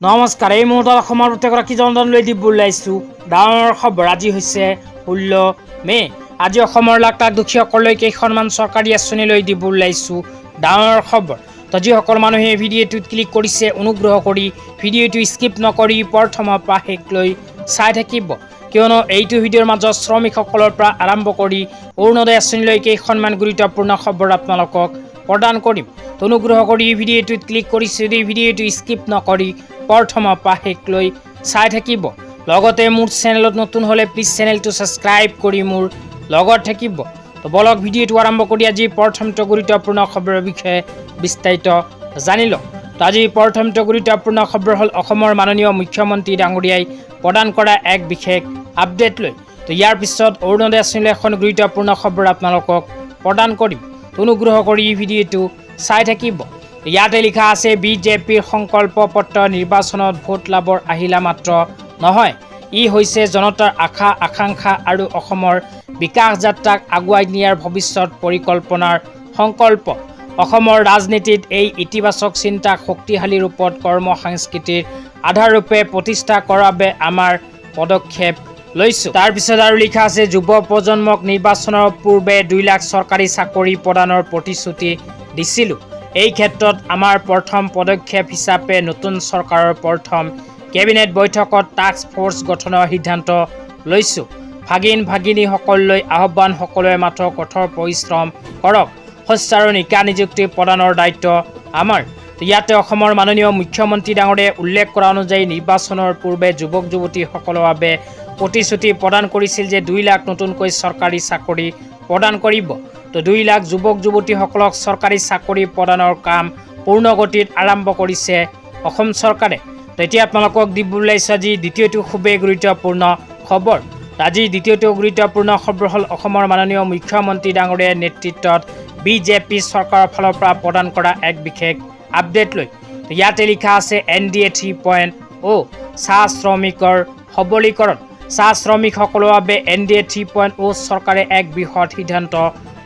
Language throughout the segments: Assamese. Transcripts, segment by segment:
নমস্কাৰ। এই মুহূৰ্তত অসমৰ প্ৰত্যেকগৰাকী জনতালৈ দিব ওলাইছোঁ ডাঙৰ খবৰ। আজি হৈছে 16 মে'। আজি অসমৰ লাখ লাখ দুখীয়াসকললৈ কেইখনমান চৰকাৰী আঁচনিলৈ দিব ওলাইছোঁ ডাঙৰ খবৰ। তো যিসকল মানুহে ভিডিঅ'টোত ক্লিক কৰিছে অনুগ্ৰহ কৰি ভিডিঅ'টো স্কিপ নকৰি প্ৰথমৰ পৰা শেষলৈ চাই থাকিব, কিয়নো এইটো ভিডিঅ'ৰ মাজত শ্ৰমিকসকলৰ পৰা আৰম্ভ কৰি অৰুণোদয় আঁচনিলৈ কেইখনমান গুৰুত্বপূৰ্ণ খবৰ আপোনালোকক প্ৰদান কৰিম। অনুগ্ৰহ কৰি ভিডিঅ'টোত ক্লিক কৰিছে যদি ভিডিঅ'টো স্কিপ নকৰি প্ৰথমৰ পৰা শেষলৈ চাই থাকিব। লগতে মোৰ চেনেলত নতুন হ'লে প্লিজ চেনেলটো ছাবস্ক্ৰাইব কৰি মোৰ লগত থাকিব। তো বলক ভিডিঅ'টো আৰম্ভ কৰি আজি প্ৰথমটো গুৰুত্বপূৰ্ণ খবৰৰ বিষয়ে বিস্তাৰিত জানি লওঁ। তো আজি প্ৰথমটো গুৰুত্বপূৰ্ণ খবৰ হ'ল অসমৰ মাননীয় মুখ্যমন্ত্ৰী ডাঙৰীয়াই প্ৰদান কৰা এক বিশেষ আপডেট লৈ। তো ইয়াৰ পিছত অৰুণোদয় আঁচনিলৈ এখন গুৰুত্বপূৰ্ণ খবৰ আপোনালোকক প্ৰদান কৰিম। অনুগ্ৰহ কৰি ভিডিঅ'টো চাই থাকিব। ইয়াতে লিখা আছে বিজেপিৰ সংকল্প পত্ৰ নিৰ্বাচনত ভোট লাভৰ আহিলা মাত্ৰ নহয়, ই হৈছে জনতাৰ আশা আকাংক্ষা আৰু অসমৰ বিকাশ যাত্ৰাক আগুৱাই নিয়াৰ ভৱিষ্যত পৰিকল্পনাৰ সংকল্প। অসমৰ ৰাজনীতিত এই ইতিবাচক চিন্তাক শক্তিশালী ৰূপত কৰ্ম সংস্কৃতিৰ আধাৰৰূপে প্ৰতিষ্ঠা কৰাৰ বাবে আমাৰ পদক্ষেপ লৈছোঁ। তাৰপিছত আৰু লিখা আছে যুৱ প্ৰজন্মক নিৰ্বাচনৰ পূৰ্বে 2 লাখ চৰকাৰী চাকৰি প্ৰদানৰ প্ৰতিশ্ৰুতি দিছিলোঁ। এই ক্ষেত্ৰত আমাৰ প্ৰথম পদক্ষেপ হিচাপে নতুন চৰকাৰৰ প্ৰথম কেবিনেট বৈঠকত টাস্ক ফ'ৰ্চ গঠনৰ সিদ্ধান্ত লৈছোঁ। ভাগিন ভাগিনীসকললৈ আহ্বান, সকলোৱে মাত্ৰ কঠোৰ পৰিশ্ৰম কৰক, শস্য আৰু নিকা নিযুক্তি প্ৰদানৰ দায়িত্ব আমাৰ। ইয়াতে অসমৰ মাননীয় মুখ্যমন্ত্ৰী ডাঙৰীয়াই উল্লেখ কৰা অনুযায়ী নিৰ্বাচনৰ পূৰ্বে যুৱক যুৱতীসকলৰ বাবে প্ৰতিশ্ৰুতি প্ৰদান কৰিছিল যে 2 লাখ নতুনকৈ চৰকাৰী চাকৰি প্ৰদান কৰিব। তো 2 লাখ যুৱক যুৱতীসকলক চৰকাৰী চাকৰি প্ৰদানৰ কাম পূৰ্ণগতিত আৰম্ভ কৰিছে অসম চৰকাৰে। তো এতিয়া আপোনালোকক দিব ওলাইছে আজি দ্বিতীয়টো খুবেই গুৰুত্বপূৰ্ণ খবৰ। আজি দ্বিতীয়টো গুৰুত্বপূৰ্ণ খবৰ হ'ল অসমৰ মাননীয় মুখ্যমন্ত্ৰী ডাঙৰীয়াৰ নেতৃত্বত বিজেপি চৰকাৰৰ ফালৰ পৰা প্ৰদান কৰা এক বিশেষ আপডেট লৈ। তো ইয়াতে লিখা আছে NDA 3.0 চাহ শ্ৰমিকৰ সবলীকৰণ। চাহ শ্ৰমিকসকলৰ বাবে NDA 3.0 চৰকাৰে এক বৃহৎ সিদ্ধান্ত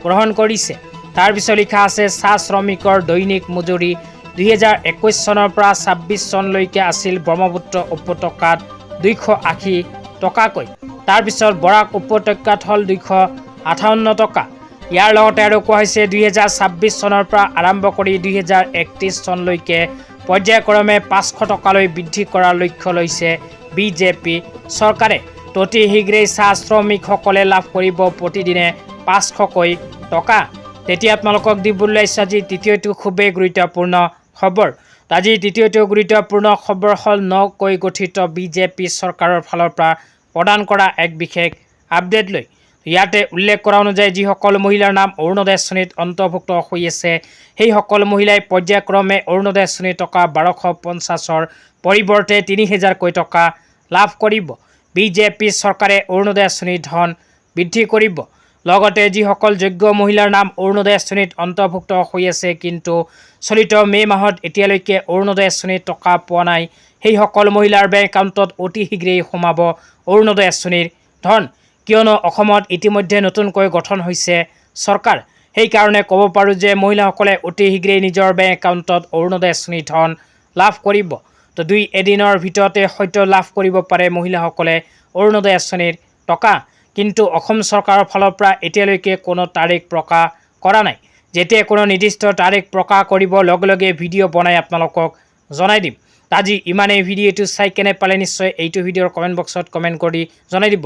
গ্ৰহণ কৰিছে। তাৰপিছত লিখা আছে চাহ শ্ৰমিকৰ দৈনিক মজুৰি 2021 চনৰ পৰা 26 চনলৈকে আছিল ব্ৰহ্মপুত্ৰ উপত্যকাত 280 টকাকৈ। তাৰপিছত বৰাক উপত্যকাত হ'ল 258 টকা। ইয়াৰ লগতে আৰু কোৱা হৈছে 2026 চনৰ পৰা আৰম্ভ কৰি 2031 চনলৈকে পৰ্যায়ক্ৰমে 500 টকালৈ বৃদ্ধি কৰাৰ লক্ষ্য লৈছে বিজেপি চৰকাৰে। অতি শীঘ্ৰেই চাহ শ্ৰমিকসকলে লাভ কৰিব প্ৰতিদিনে 500কৈ টকা। তেতিয়া আপোনালোকক দিব ওলাইছে আজি তৃতীয়টো খুবেই গুৰুত্বপূৰ্ণ খবৰ। আজি তৃতীয়টো গুৰুত্বপূৰ্ণ খবৰ হ'ল নকৈ গঠিত বিজেপি চৰকাৰৰ ফালৰ পৰা প্ৰদান কৰা এক বিশেষ আপডেট লৈ। ইয়াতে উল্লেখ কৰা অনুযায়ী যিসকল মহিলাৰ নাম অৰুণোদয় আঁচনিত অন্তৰ্ভুক্ত হৈ আছে সেই সকল মহিলাই পৰ্যায়ক্ৰমে অৰুণোদয় আঁচনিৰ টকা 1250ৰ পৰিৱৰ্তে 3000কৈ টকা লাভ কৰিব। বিজেপি চৰকাৰে অৰুণোদয় আঁচনিৰ ধন বৃদ্ধি কৰিব। লগতে যিসকল যোগ্য মহিলাৰ নাম অৰুণোদয় আঁচনিত অন্তৰ্ভুক্ত হৈ আছে কিন্তু চলিত মে' মাহত এতিয়ালৈকে অৰুণোদয় আঁচনিৰ টকা পোৱা নাই, সেইসকল মহিলাৰ বেংক একাউণ্টত অতি শীঘ্ৰেই সোমাব অৰুণোদয় আঁচনিৰ ধন। কিয়নো অসমত ইতিমধ্যে নতুনকৈ গঠন হৈছে চৰকাৰ, সেইকাৰণে ক'ব পাৰোঁ যে মহিলাসকলে অতি শীঘ্ৰেই নিজৰ বেংক একাউণ্টত অৰুণোদয় আঁচনিৰ ধন লাভ কৰিব। তো 2-এদিনৰ ভিতৰতে হয়তো লাভ কৰিব পাৰে মহিলাসকলে অৰুণোদয় আঁচনিৰ টকা। কিন্তু অসম চৰকাৰৰ ফালৰ পৰা এতিয়ালৈকে কোনো তাৰিখ প্ৰকাশ কৰা নাই। যেতিয়া কোনো নিৰ্দিষ্ট তাৰিখ প্ৰকাশ কৰিব লগে লগে ভিডিঅ' বনাই আপোনালোকক জনাই দিম। আজি ইমানেই। ভিডিঅ'টো চাই কেনে পালে নিশ্চয় এইটো ভিডিঅ'ৰ কমেণ্ট বক্সত কমেণ্ট কৰি জনাই দিব।